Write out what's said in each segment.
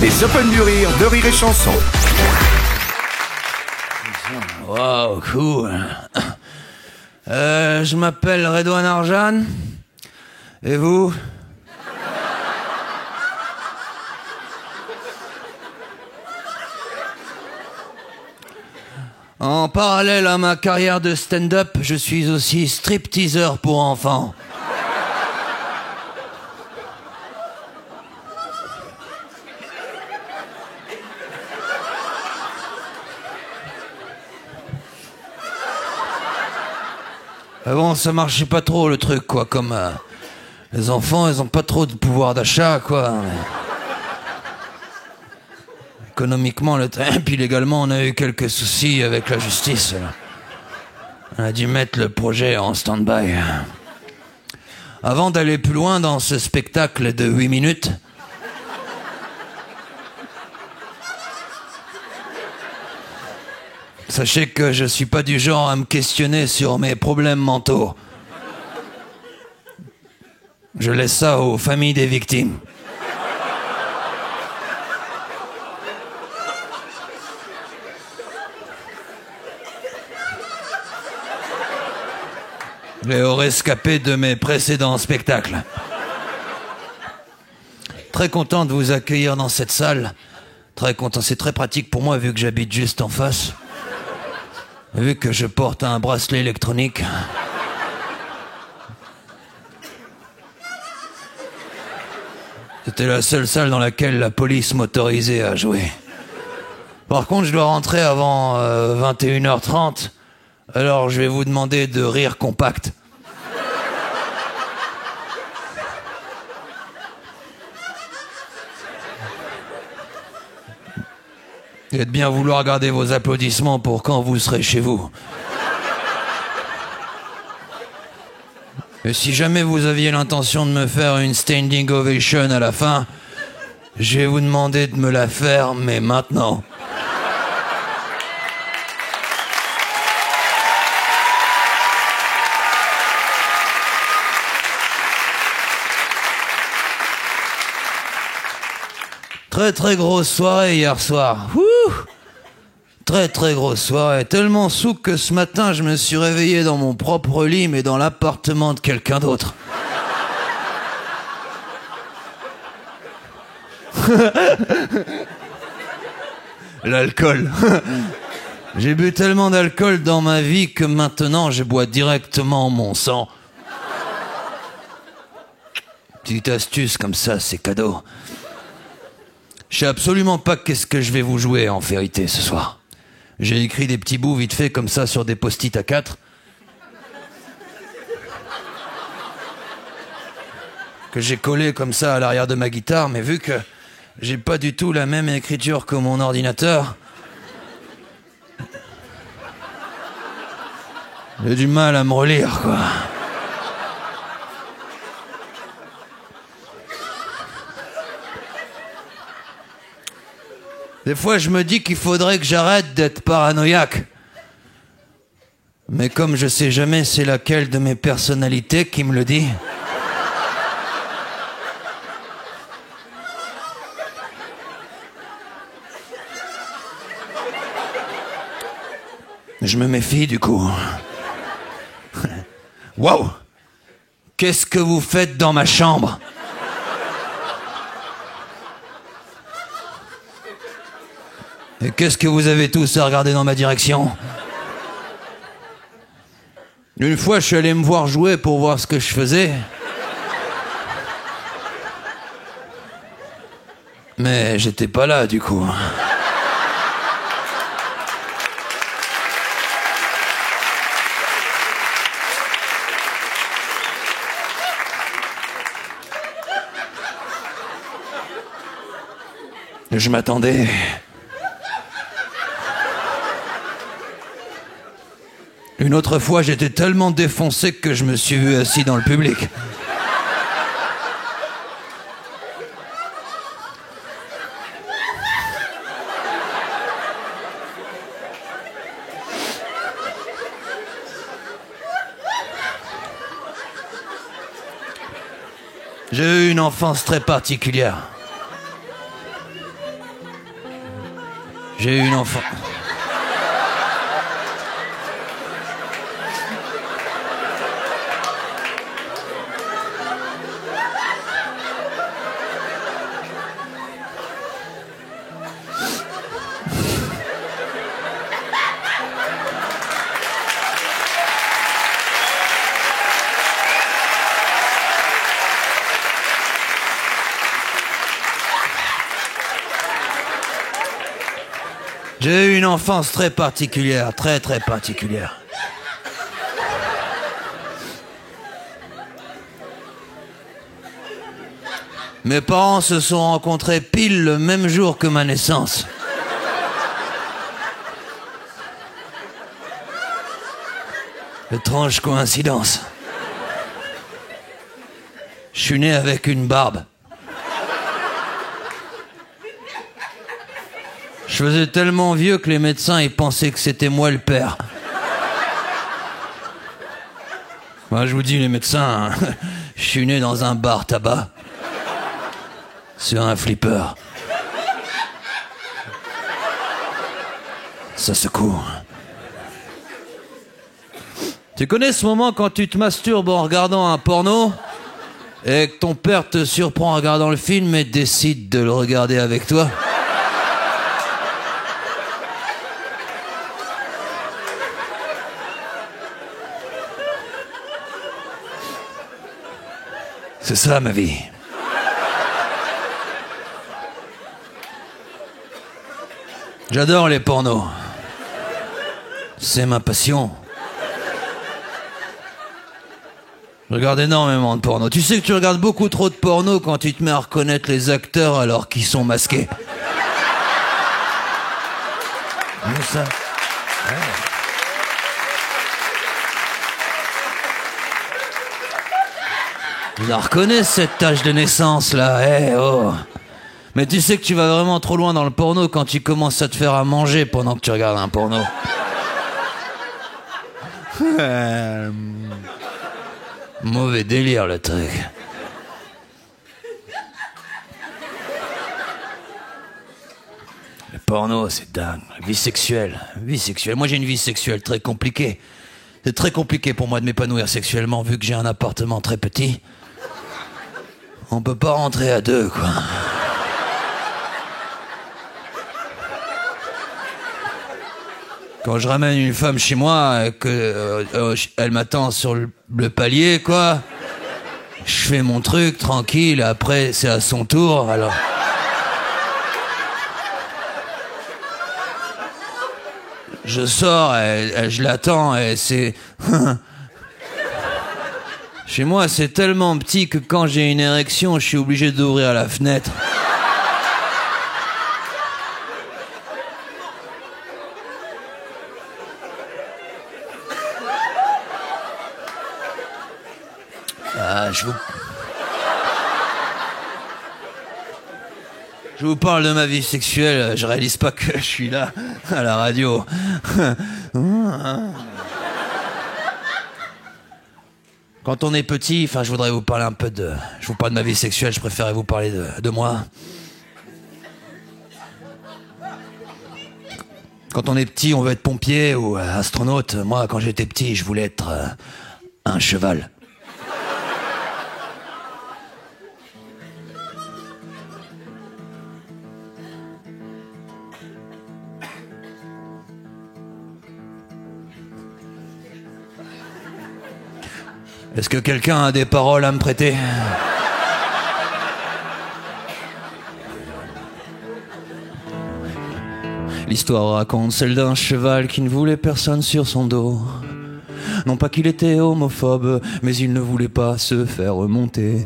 Les Open du Rire de Rire et Chanson. Waouh, cool. Je m'appelle Redouane Arjan. Et vous? En parallèle à ma carrière de stand-up, je suis aussi stripteaseur pour enfants. Bon, ça marchait pas trop le truc, quoi, comme les enfants, ils ont pas trop de pouvoir d'achat, quoi. Économiquement, et puis légalement, on a eu quelques soucis avec la justice. On a dû mettre le projet en stand-by. Avant d'aller plus loin dans ce spectacle de 8 minutes, sachez que je suis pas du genre à me questionner sur mes problèmes mentaux. Je laisse ça aux familles des victimes. Et aux rescapés de mes précédents spectacles. Très content de vous accueillir dans cette salle. Très content, c'est très pratique pour moi vu que j'habite juste en face. Vu que je porte un bracelet électronique. C'était la seule salle dans laquelle la police m'autorisait à jouer. Par contre, je dois rentrer avant 21h30. Alors je vais vous demander de rire compact. Et de bien vouloir garder vos applaudissements pour quand vous serez chez vous. Et si jamais vous aviez l'intention de me faire une standing ovation à la fin, je vais vous demander de me la faire, mais maintenant. Très très grosse soirée hier soir. Ouh, très très grosse soirée. Tellement sous que ce matin je me suis réveillé dans mon propre lit mais dans l'appartement de quelqu'un d'autre. L'alcool. J'ai bu tellement d'alcool dans ma vie que maintenant je bois directement mon sang. Petite astuce comme ça, c'est cadeau. Je sais absolument pas qu'est-ce que je vais vous jouer en vérité ce soir. J'ai écrit des petits bouts vite fait comme ça sur des post-it A4. Que j'ai collé comme ça à l'arrière de ma guitare, mais vu que j'ai pas du tout la même écriture que mon ordinateur, j'ai du mal à me relire, quoi. Des fois, je me dis qu'il faudrait que j'arrête d'être paranoïaque. Mais comme je sais jamais c'est laquelle de mes personnalités qui me le dit. Je me méfie du coup. Waouh! Qu'est-ce que vous faites dans ma chambre? Et qu'est-ce que vous avez tous à regarder dans ma direction? Une fois, je suis allé me voir jouer pour voir ce que je faisais. Mais j'étais pas là, du coup. Je m'attendais. Une autre fois, j'étais tellement défoncé que je me suis vu assis dans le public. J'ai eu une enfance très particulière. J'ai eu une enfant. J'ai eu une enfance très particulière, très particulière. Mes parents se sont rencontrés pile le même jour que ma naissance. Étrange coïncidence. Je suis né avec une barbe. Je faisais tellement vieux que les médecins ils pensaient que c'était moi le père. Moi je vous dis les médecins, je suis né dans un bar tabac. Sur un flipper. Ça secoue. Tu connais ce moment quand tu te masturbes en regardant un porno et que ton père te surprend en regardant le film et décide de le regarder avec toi? C'est ça ma vie. J'adore les pornos. C'est ma passion. Je regarde énormément de porno. Tu sais que tu regardes beaucoup trop de porno quand tu te mets à reconnaître les acteurs alors qu'ils sont masqués. C'est ça. Ouais. Je la reconnais cette tache de naissance là, oh. Mais tu sais que tu vas vraiment trop loin dans le porno quand tu commences à te faire à manger pendant que tu regardes un porno. Mauvais délire le truc. Le porno c'est dingue, vie sexuelle. Moi j'ai une vie sexuelle très compliquée. C'est très compliqué pour moi de m'épanouir sexuellement vu que j'ai un appartement très petit. On peut pas rentrer à deux, quoi. Quand je ramène une femme chez moi, que elle m'attend sur le palier, quoi. Je fais mon truc tranquille. Après, c'est à son tour. Alors. Je sors, je l'attends, et c'est. Chez moi, c'est tellement petit que quand j'ai une érection, je suis obligé d'ouvrir la fenêtre. Ah, je vous parle de ma vie sexuelle, je réalise pas que je suis là, à la radio. Quand on est petit, je voudrais vous parler un peu de... Je vous parle de ma vie sexuelle, je préférais vous parler de moi. Quand on est petit, on veut être pompier ou astronaute. Moi, quand j'étais petit, je voulais être un cheval. Est-ce que quelqu'un a des paroles à me prêter ? L'histoire raconte celle d'un cheval qui ne voulait personne sur son dos. Non pas qu'il était homophobe, mais il ne voulait pas se faire remonter.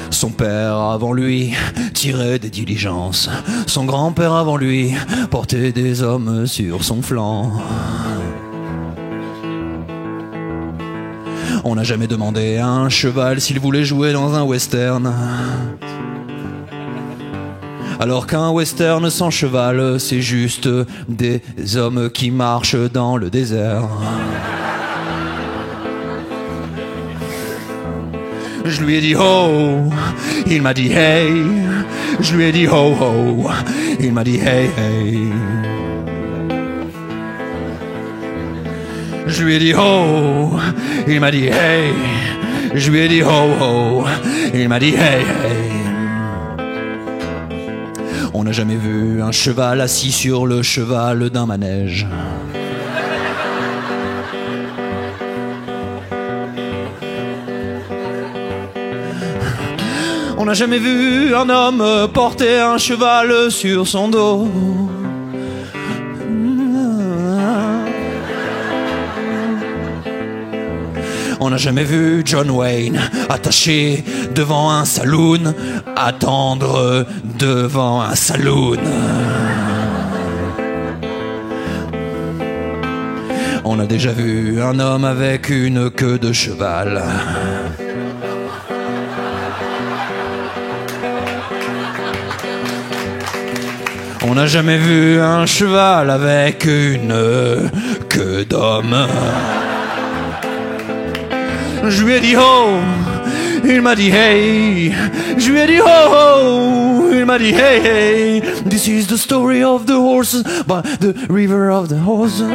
Son père avant lui tirait des diligences. Son grand-père avant lui portait des hommes sur son flanc. On n'a jamais demandé à un cheval s'il voulait jouer dans un western. Alors qu'un western sans cheval, c'est juste des hommes qui marchent dans le désert. Je lui ai dit oh, il m'a dit hey. Je lui ai dit oh oh, il m'a dit hey hey. Je lui ai dit oh, il m'a dit hey. Je lui ai dit oh oh, il m'a dit hey hey. On n'a jamais vu un cheval assis sur le cheval d'un manège. On n'a jamais vu un homme porter un cheval sur son dos. On n'a jamais vu John Wayne attaché devant un saloon, attendre devant un saloon. On a déjà vu un homme avec une queue de cheval. On n'a jamais vu un cheval avec une queue d'homme. Je lui ai dit oh, il m'a dit hey. Je lui ai dit oh oh, il m'a dit hey hey. This is the story of the horses by the river of the horses.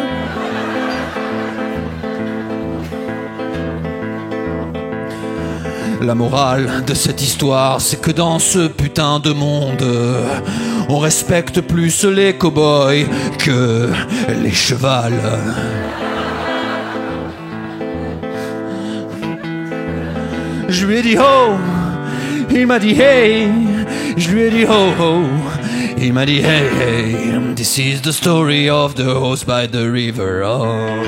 La morale de cette histoire, c'est que dans ce putain de monde, on respecte plus les cow-boys que les chevals. Je lui ai dit oh, il m'a dit hey. Je lui ai dit oh oh, il m'a dit hey hey. This is the story of the horse by the river. Oh.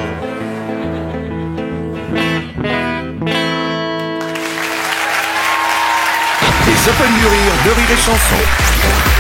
Les Open du Rire de Rire et Chanson.